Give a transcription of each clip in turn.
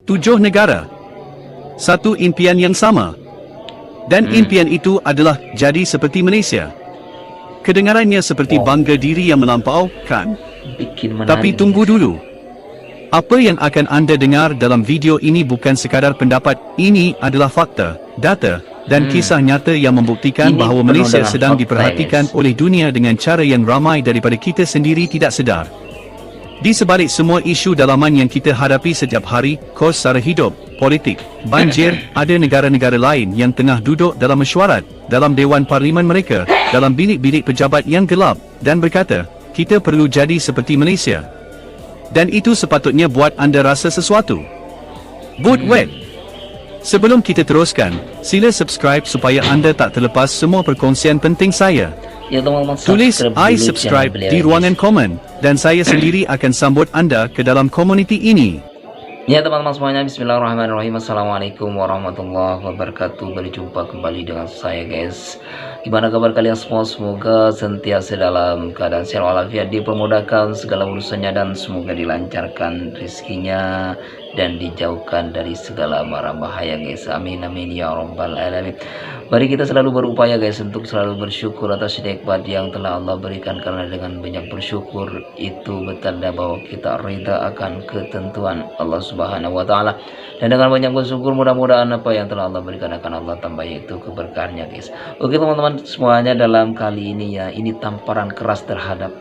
7 negara. Satu impian yang sama. Dan impian itu adalah jadi seperti Malaysia. Kedengarannya seperti bangga diri yang melampau, kan? Tapi tunggu dulu. Apa yang akan anda dengar dalam video ini bukan sekadar pendapat, ini adalah fakta, data, dan kisah nyata yang membuktikan bahawa Malaysia sedang diperhatikan oleh dunia dengan cara yang ramai daripada kita sendiri tidak sedar. Di sebalik semua isu dalaman yang kita hadapi setiap hari, kos sara hidup, politik, banjir, ada negara-negara lain yang tengah duduk dalam mesyuarat, dalam Dewan Parlimen mereka, dalam bilik-bilik pejabat yang gelap, dan berkata, kita perlu jadi seperti Malaysia. Dan itu sepatutnya buat anda rasa sesuatu. But wait. Sebelum kita teruskan, sila subscribe supaya anda tak terlepas semua perkongsian penting saya. Ya, teman-teman, Tulis I subscribe di ruangan komen, dan saya sendiri akan sambut anda ke dalam komuniti ini. Ya teman-teman semuanya, bismillahirrahmanirrahim. Assalamualaikum warahmatullahi wabarakatuh. Berjumpa kembali dengan saya guys. Gimana kabar kalian semua? Semoga sentiasa dalam keadaan sehat walafiat, dipermudahkan segala urusannya, dan semoga dilancarkan rezekinya dan dijauhkan dari segala mara bahaya guys. Amin amin ya rabbal alamin. Mari kita selalu berupaya guys untuk selalu bersyukur atas nikmat yang telah Allah berikan, karena dengan banyak bersyukur itu bertanda bahwa kita rida akan ketentuan Allah Subhanahu wa taala. Dan dengan banyak bersyukur, mudah-mudahan apa yang telah Allah berikan akan Allah tambah, yaitu keberkahannya guys. Oke teman-teman semuanya, dalam kali ini ya, ini tamparan keras terhadap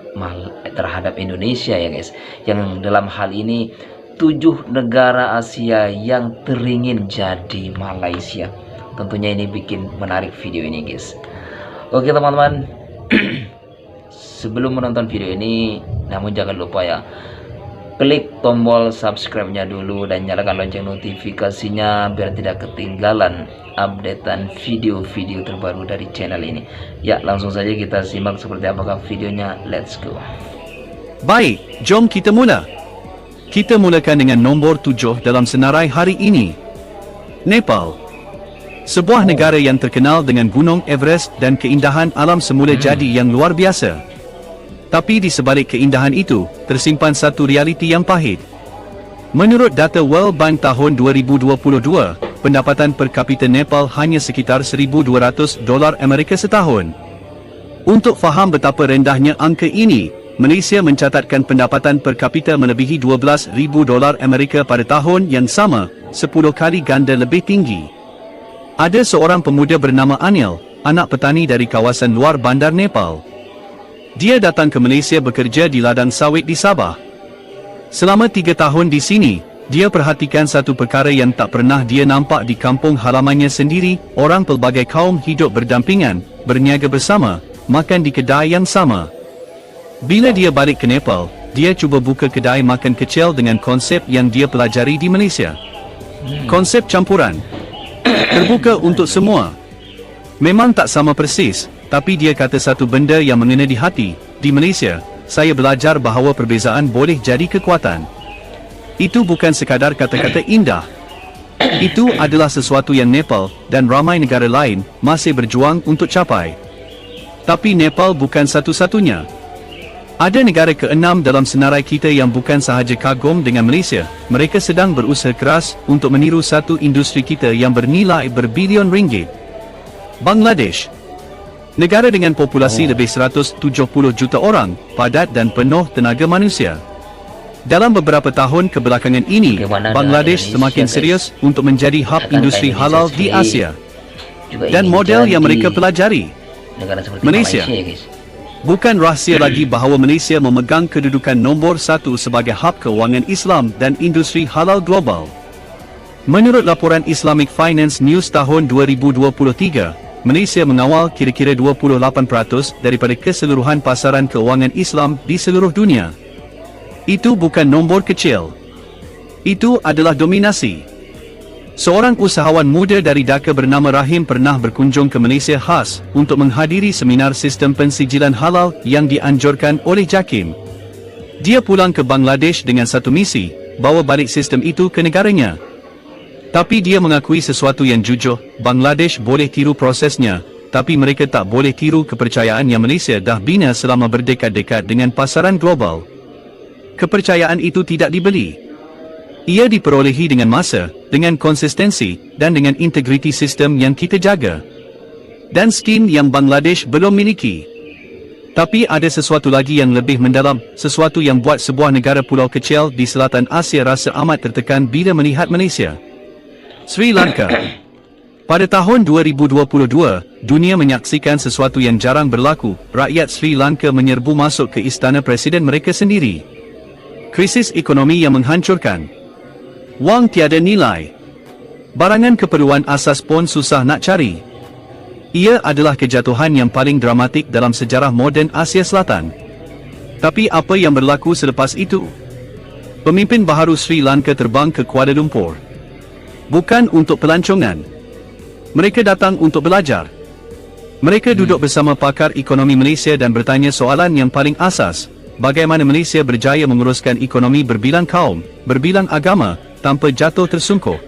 Indonesia ya guys. Yang dalam hal ini 7 negara Asia yang teringin jadi Malaysia. Tentunya ini bikin menarik video ini guys. Oke teman-teman, sebelum menonton video ini, namun jangan lupa ya, klik tombol subscribe-nya dulu dan nyalakan lonceng notifikasinya biar tidak ketinggalan updatean video-video terbaru dari channel ini. Ya, langsung saja kita simak seperti apakah videonya. Let's go. Baik, jom kita mula. Kita mulakan dengan nombor 7 dalam senarai hari ini. Nepal. Sebuah negara yang terkenal dengan Gunung Everest dan keindahan alam semula jadi yang luar biasa. Tapi di sebalik keindahan itu, tersimpan satu realiti yang pahit. Menurut data World Bank tahun 2022, pendapatan per kapita Nepal hanya sekitar $1,200 Amerika setahun. Untuk faham betapa rendahnya angka ini, Malaysia mencatatkan pendapatan per kapita melebihi $12,000 Amerika pada tahun yang sama, 10 kali ganda lebih tinggi. Ada seorang pemuda bernama Anil, anak petani dari kawasan luar bandar Nepal. Dia datang ke Malaysia bekerja di ladang sawit di Sabah. Selama 3 tahun di sini, dia perhatikan satu perkara yang tak pernah dia nampak di kampung halamannya sendiri. Orang pelbagai kaum hidup berdampingan, berniaga bersama, makan di kedai yang sama. Bila dia balik ke Nepal, dia cuba buka kedai makan kecil dengan konsep yang dia pelajari di Malaysia. Konsep campuran. Terbuka untuk semua. Memang tak sama persis, tapi dia kata satu benda yang mengena di hati. Di Malaysia, saya belajar bahawa perbezaan boleh jadi kekuatan. Itu bukan sekadar kata-kata indah. Itu adalah sesuatu yang Nepal dan ramai negara lain masih berjuang untuk capai. Tapi Nepal bukan satu-satunya. Ada negara ke-6 dalam senarai kita yang bukan sahaja kagum dengan Malaysia. Mereka sedang berusaha keras untuk meniru satu industri kita yang bernilai berbilion ringgit. Bangladesh. Negara dengan populasi lebih 170 juta orang, padat dan penuh tenaga manusia. Dalam beberapa tahun kebelakangan ini, Bangladesh semakin serius untuk menjadi hub industri halal di Asia. Dan model yang mereka pelajari, Malaysia. Bukan rahsia lagi bahawa Malaysia memegang kedudukan nombor 1 sebagai hub kewangan Islam dan industri halal global. Menurut laporan Islamic Finance News tahun 2023, Malaysia mengawal kira-kira 28% daripada keseluruhan pasaran kewangan Islam di seluruh dunia. Itu bukan nombor kecil. Itu adalah dominasi. Seorang usahawan muda dari Dhaka bernama Rahim pernah berkunjung ke Malaysia khas untuk menghadiri seminar sistem pensijilan halal yang dianjurkan oleh JAKIM. Dia pulang ke Bangladesh dengan satu misi, bawa balik sistem itu ke negaranya. Tapi dia mengakui sesuatu yang jujur, Bangladesh boleh tiru prosesnya, tapi mereka tak boleh tiru kepercayaan yang Malaysia dah bina selama berdekad-dekad dengan pasaran global. Kepercayaan itu tidak dibeli. Ia diperolehi dengan masa, dengan konsistensi, dan dengan integriti sistem yang kita jaga. Dan skim yang Bangladesh belum miliki. Tapi ada sesuatu lagi yang lebih mendalam, sesuatu yang buat sebuah negara pulau kecil di selatan Asia rasa amat tertekan bila melihat Malaysia. Sri Lanka. Pada tahun 2022, dunia menyaksikan sesuatu yang jarang berlaku. Rakyat Sri Lanka menyerbu masuk ke istana presiden mereka sendiri. Krisis ekonomi yang menghancurkan. Wang tiada nilai. Barangan keperluan asas pun susah nak cari. Ia adalah kejatuhan yang paling dramatik dalam sejarah moden Asia Selatan. Tapi apa yang berlaku selepas itu? Pemimpin baharu Sri Lanka terbang ke Kuala Lumpur. Bukan untuk pelancongan. Mereka datang untuk belajar. Mereka duduk bersama pakar ekonomi Malaysia dan bertanya soalan yang paling asas. Bagaimana Malaysia berjaya menguruskan ekonomi berbilang kaum, berbilang agama, tanpa jatuh tersungkur.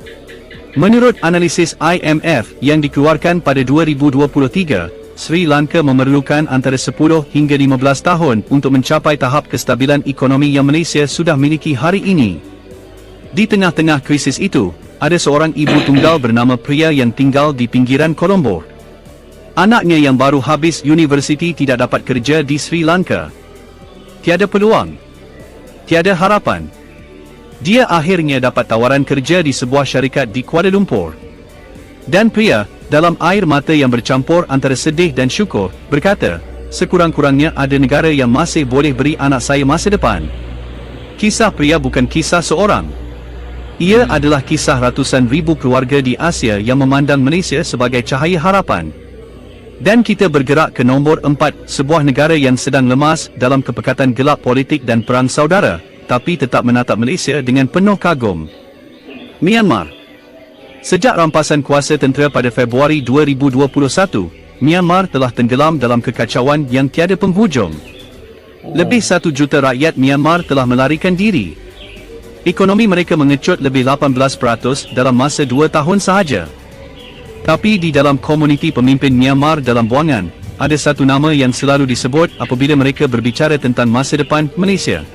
Menurut analisis IMF yang dikeluarkan pada 2023, Sri Lanka memerlukan antara 10 hingga 15 tahun untuk mencapai tahap kestabilan ekonomi yang Malaysia sudah miliki hari ini. Di tengah-tengah krisis itu, ada seorang ibu tunggal bernama Priya yang tinggal di pinggiran Colombo. Anaknya yang baru habis universiti tidak dapat kerja di Sri Lanka. Tiada peluang. Tiada harapan. Dia akhirnya dapat tawaran kerja di sebuah syarikat di Kuala Lumpur. Dan Priya, dalam air mata yang bercampur antara sedih dan syukur, berkata, sekurang-kurangnya ada negara yang masih boleh beri anak saya masa depan. Kisah Priya bukan kisah seorang. Ia adalah kisah ratusan ribu keluarga di Asia yang memandang Malaysia sebagai cahaya harapan. Dan kita bergerak ke nombor 4, sebuah negara yang sedang lemas dalam kepekatan gelap politik dan perang saudara, tapi tetap menatap Malaysia dengan penuh kagum. Myanmar. Sejak rampasan kuasa tentera pada Februari 2021, Myanmar telah tenggelam dalam kekacauan yang tiada penghujung. Lebih 1 juta rakyat Myanmar telah melarikan diri. Ekonomi mereka mengecut lebih 18% dalam masa 2 tahun sahaja. Tapi di dalam komuniti pemimpin Myanmar dalam buangan, ada satu nama yang selalu disebut apabila mereka berbicara tentang masa depan Malaysia.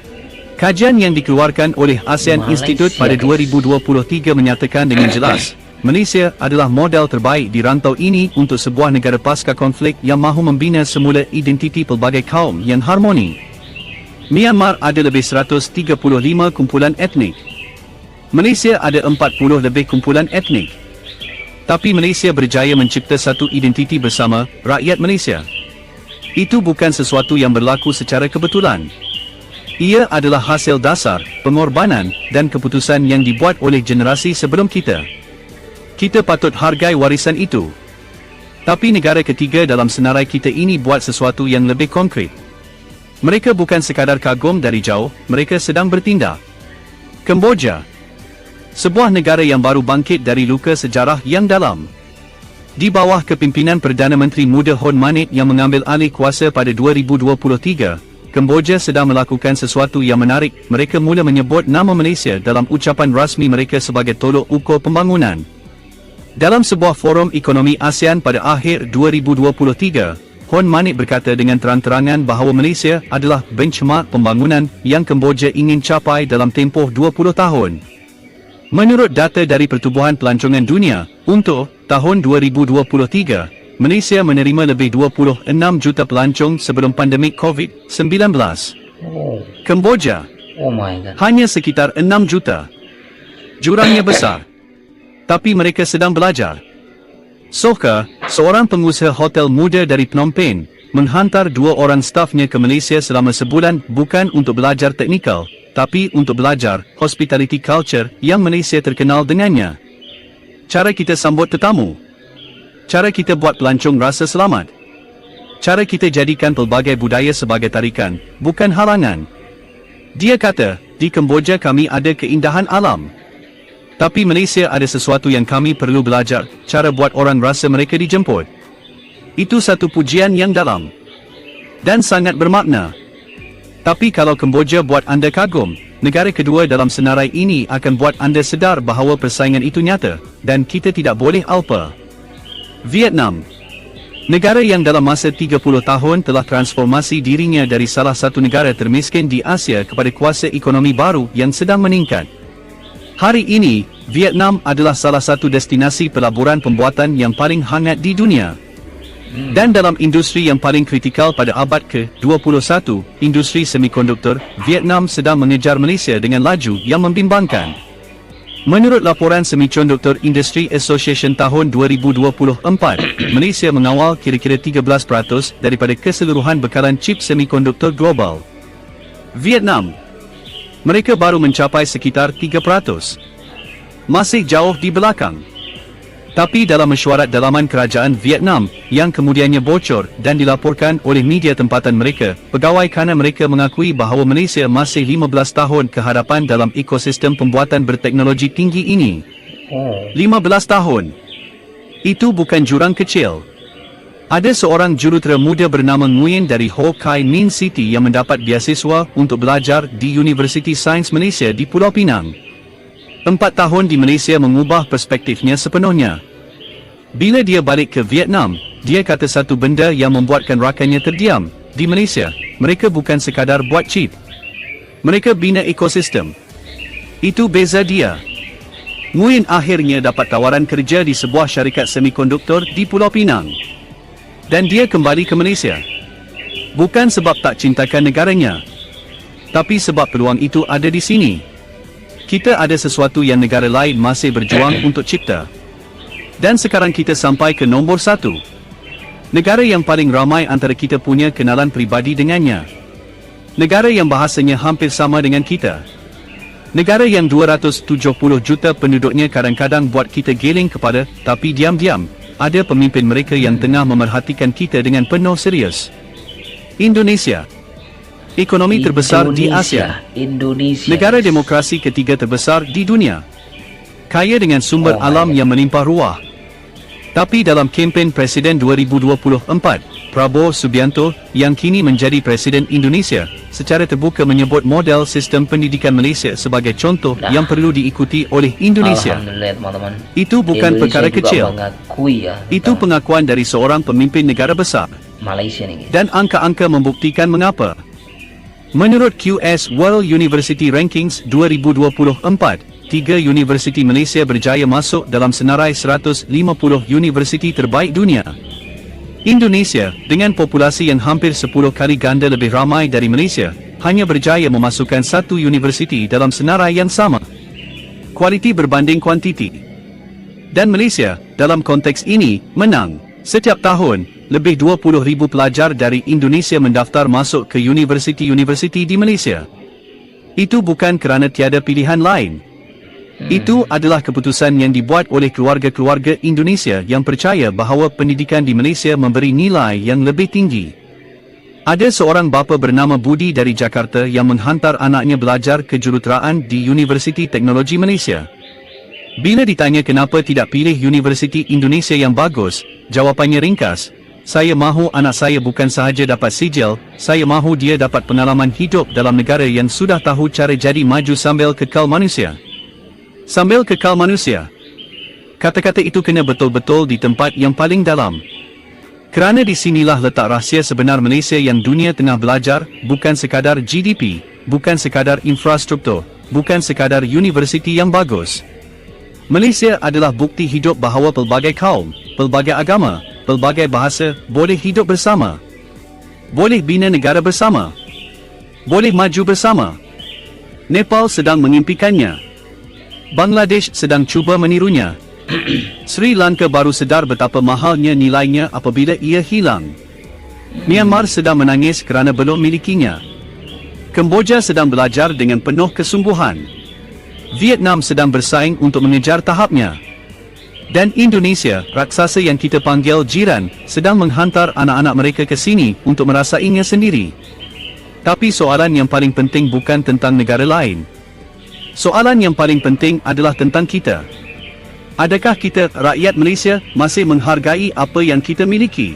Kajian yang dikeluarkan oleh ASEAN Institute pada 2023 menyatakan dengan jelas, Malaysia adalah model terbaik di rantau ini untuk sebuah negara pasca konflik yang mahu membina semula identiti pelbagai kaum yang harmoni. Myanmar ada lebih 135 kumpulan etnik. Malaysia ada 40 lebih kumpulan etnik. Tapi Malaysia berjaya mencipta satu identiti bersama, rakyat Malaysia. Itu bukan sesuatu yang berlaku secara kebetulan. Ia adalah hasil dasar, pengorbanan, dan keputusan yang dibuat oleh generasi sebelum kita. Kita patut hargai warisan itu. Tapi negara ketiga dalam senarai kita ini buat sesuatu yang lebih konkret. Mereka bukan sekadar kagum dari jauh, mereka sedang bertindak. Kemboja. Sebuah negara yang baru bangkit dari luka sejarah yang dalam. Di bawah kepimpinan Perdana Menteri muda Hun Manet yang mengambil alih kuasa pada 2023, Kemboja sedang melakukan sesuatu yang menarik. Mereka mula menyebut nama Malaysia dalam ucapan rasmi mereka sebagai tolok ukur pembangunan. Dalam sebuah forum ekonomi ASEAN pada akhir 2023, Hun Manet berkata dengan terang-terangan bahawa Malaysia adalah benchmark pembangunan yang Kemboja ingin capai dalam tempoh 20 tahun. Menurut data dari Pertubuhan Pelancongan Dunia, untuk tahun 2023, Malaysia menerima lebih 26 juta pelancong sebelum pandemik COVID-19. Kemboja, hanya sekitar 6 juta. Jurangnya besar. Tapi mereka sedang belajar. Soka, seorang pengusaha hotel muda dari Phnom Penh, menghantar 2 orang stafnya ke Malaysia selama sebulan bukan untuk belajar teknikal, tapi untuk belajar hospitality culture yang Malaysia terkenal dengannya. Cara kita sambut tetamu. Cara kita buat pelancong rasa selamat. Cara kita jadikan pelbagai budaya sebagai tarikan, bukan halangan. Dia kata, di Kemboja kami ada keindahan alam. Tapi Malaysia ada sesuatu yang kami perlu belajar, cara buat orang rasa mereka dijemput. Itu satu pujian yang dalam. Dan sangat bermakna. Tapi kalau Kemboja buat anda kagum, negara kedua dalam senarai ini akan buat anda sedar bahawa persaingan itu nyata, dan kita tidak boleh alpa. Vietnam. Negara yang dalam masa 30 tahun telah transformasi dirinya dari salah satu negara termiskin di Asia kepada kuasa ekonomi baru yang sedang meningkat. Hari ini, Vietnam adalah salah satu destinasi pelaburan pembuatan yang paling hangat di dunia. Dan dalam industri yang paling kritikal pada abad ke-21, industri semikonduktor, Vietnam sedang mengejar Malaysia dengan laju yang membimbangkan. Menurut laporan Semiconductor Industry Association tahun 2024, Malaysia mengawal kira-kira 13% daripada keseluruhan bekalan chip semikonduktor global. Vietnam, mereka baru mencapai sekitar 3%. Masih jauh di belakang. Tapi dalam mesyuarat dalaman kerajaan Vietnam, yang kemudiannya bocor dan dilaporkan oleh media tempatan mereka, pegawai khana mereka mengakui bahawa Malaysia masih 15 tahun ke hadapan dalam ekosistem pembuatan berteknologi tinggi ini. 15 tahun. Itu bukan jurang kecil. Ada seorang jurutera muda bernama Nguyen dari Ho Chi Minh City yang mendapat beasiswa untuk belajar di Universiti Sains Malaysia di Pulau Pinang. 4 tahun di Malaysia mengubah perspektifnya sepenuhnya. Bila dia balik ke Vietnam, dia kata satu benda yang membuatkan rakannya terdiam. Di Malaysia, mereka bukan sekadar buat chip. Mereka bina ekosistem. Itu beza dia. Nguyen akhirnya dapat tawaran kerja di sebuah syarikat semikonduktor di Pulau Pinang. Dan dia kembali ke Malaysia. Bukan sebab tak cintakan negaranya, tapi sebab peluang itu ada di sini. Kita ada sesuatu yang negara lain masih berjuang untuk cipta. Dan sekarang kita sampai ke nombor 1. Negara yang paling ramai antara kita punya kenalan peribadi dengannya. Negara yang bahasanya hampir sama dengan kita. Negara yang 270 juta penduduknya kadang-kadang buat kita geling kepada, tapi diam-diam ada pemimpin mereka yang tengah memerhatikan kita dengan penuh serius. Indonesia, ekonomi terbesar di Asia. Negara demokrasi ketiga terbesar di dunia. Kaya dengan sumber alam yang melimpah ruah. Tapi dalam kempen Presiden 2024, Prabowo Subianto, yang kini menjadi Presiden Indonesia, secara terbuka menyebut model sistem pendidikan Malaysia sebagai contoh yang perlu diikuti oleh Indonesia. Teman-teman. Itu bukan perkara kecil. Itu pengakuan dari seorang pemimpin negara besar. Malaysia nih. Dan angka-angka membuktikan mengapa. Menurut QS World University Rankings 2024, 3 universiti Malaysia berjaya masuk dalam senarai 150 universiti terbaik dunia. Indonesia, dengan populasi yang hampir 10 kali ganda lebih ramai dari Malaysia, hanya berjaya memasukkan 1 universiti dalam senarai yang sama. Kualiti berbanding kuantiti. Dan Malaysia, dalam konteks ini, menang. Setiap tahun, lebih 20,000 pelajar dari Indonesia mendaftar masuk ke universiti-universiti di Malaysia. Itu bukan kerana tiada pilihan lain. Itu adalah keputusan yang dibuat oleh keluarga-keluarga Indonesia yang percaya bahawa pendidikan di Malaysia memberi nilai yang lebih tinggi. Ada seorang bapa bernama Budi dari Jakarta yang menghantar anaknya belajar kejuruteraan di Universiti Teknologi Malaysia. Bila ditanya kenapa tidak pilih Universiti Indonesia yang bagus, jawapannya ringkas, "Saya mahu anak saya bukan sahaja dapat sijil, saya mahu dia dapat pengalaman hidup dalam negara yang sudah tahu cara jadi maju sambil kekal manusia." Sambil kekal manusia. Kata-kata itu kena betul-betul di tempat yang paling dalam. Kerana di sinilah letak rahsia sebenar Malaysia yang dunia tengah belajar, bukan sekadar GDP, bukan sekadar infrastruktur, bukan sekadar universiti yang bagus. Malaysia adalah bukti hidup bahawa pelbagai kaum, pelbagai agama, pelbagai bahasa boleh hidup bersama. Boleh bina negara bersama. Boleh maju bersama. Nepal sedang mengimpikannya. Bangladesh sedang cuba menirunya. Sri Lanka baru sedar betapa mahalnya nilainya apabila ia hilang. Myanmar sedang menangis kerana belum milikinya. Kemboja sedang belajar dengan penuh kesungguhan. Vietnam sedang bersaing untuk mengejar tahapnya. Dan Indonesia, raksasa yang kita panggil jiran, sedang menghantar anak-anak mereka ke sini untuk merasainya sendiri. Tapi soalan yang paling penting bukan tentang negara lain. Soalan yang paling penting adalah tentang kita. Adakah kita, rakyat Malaysia, masih menghargai apa yang kita miliki?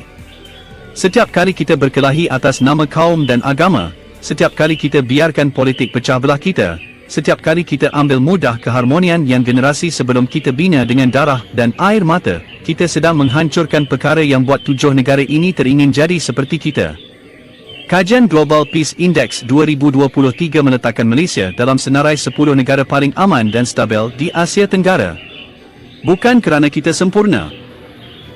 Setiap kali kita berkelahi atas nama kaum dan agama, setiap kali kita biarkan politik pecah belah kita, setiap kali kita ambil mudah keharmonian yang generasi sebelum kita bina dengan darah dan air mata, kita sedang menghancurkan perkara yang buat 7 negara ini teringin jadi seperti kita. Kajian Global Peace Index 2023 meletakkan Malaysia dalam senarai 10 negara paling aman dan stabil di Asia Tenggara. Bukan kerana kita sempurna,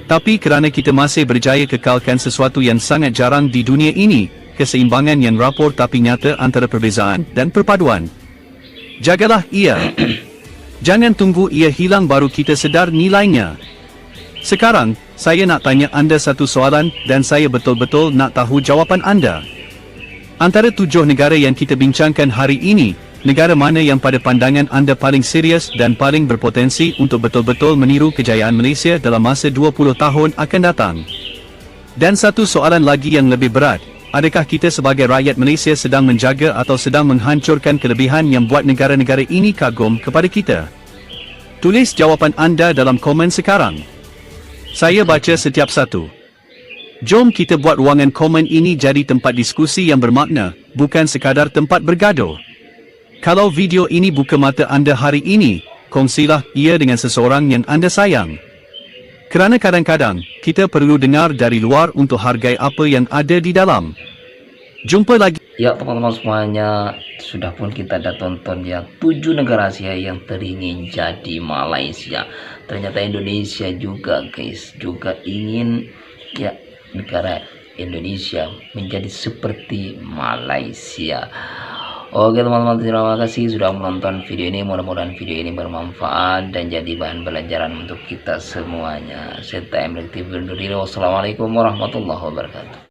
tapi kerana kita masih berjaya kekalkan sesuatu yang sangat jarang di dunia ini, keseimbangan yang rapor tapi nyata antara perbezaan dan perpaduan. Jagalah ia. Jangan tunggu ia hilang baru kita sedar nilainya. Sekarang, saya nak tanya anda satu soalan dan saya betul-betul nak tahu jawapan anda. Antara 7 negara yang kita bincangkan hari ini, negara mana yang pada pandangan anda paling serius dan paling berpotensi untuk betul-betul meniru kejayaan Malaysia dalam masa 20 tahun akan datang? Dan satu soalan lagi yang lebih berat, adakah kita sebagai rakyat Malaysia sedang menjaga atau sedang menghancurkan kelebihan yang buat negara-negara ini kagum kepada kita? Tulis jawapan anda dalam komen sekarang. Saya baca setiap satu. Jom kita buat ruangan komen ini jadi tempat diskusi yang bermakna, bukan sekadar tempat bergaduh. Kalau video ini buka mata anda hari ini, kongsilah ia dengan seseorang yang anda sayang. Kerana kadang-kadang, kita perlu dengar dari luar untuk hargai apa yang ada di dalam. Jumpa lagi. Ya teman-teman semuanya, sudah pun kita dah tonton ya 7 negara Asia yang teringin jadi Malaysia. Ternyata Indonesia juga guys, juga ingin ya negara Indonesia menjadi seperti Malaysia. Oke teman-teman, terima kasih sudah menonton video ini. Mudah-mudahan video ini bermanfaat dan jadi bahan pelajaran untuk kita semuanya. Saya TM Rektif undur diri. Wassalamualaikum warahmatullahi wabarakatuh.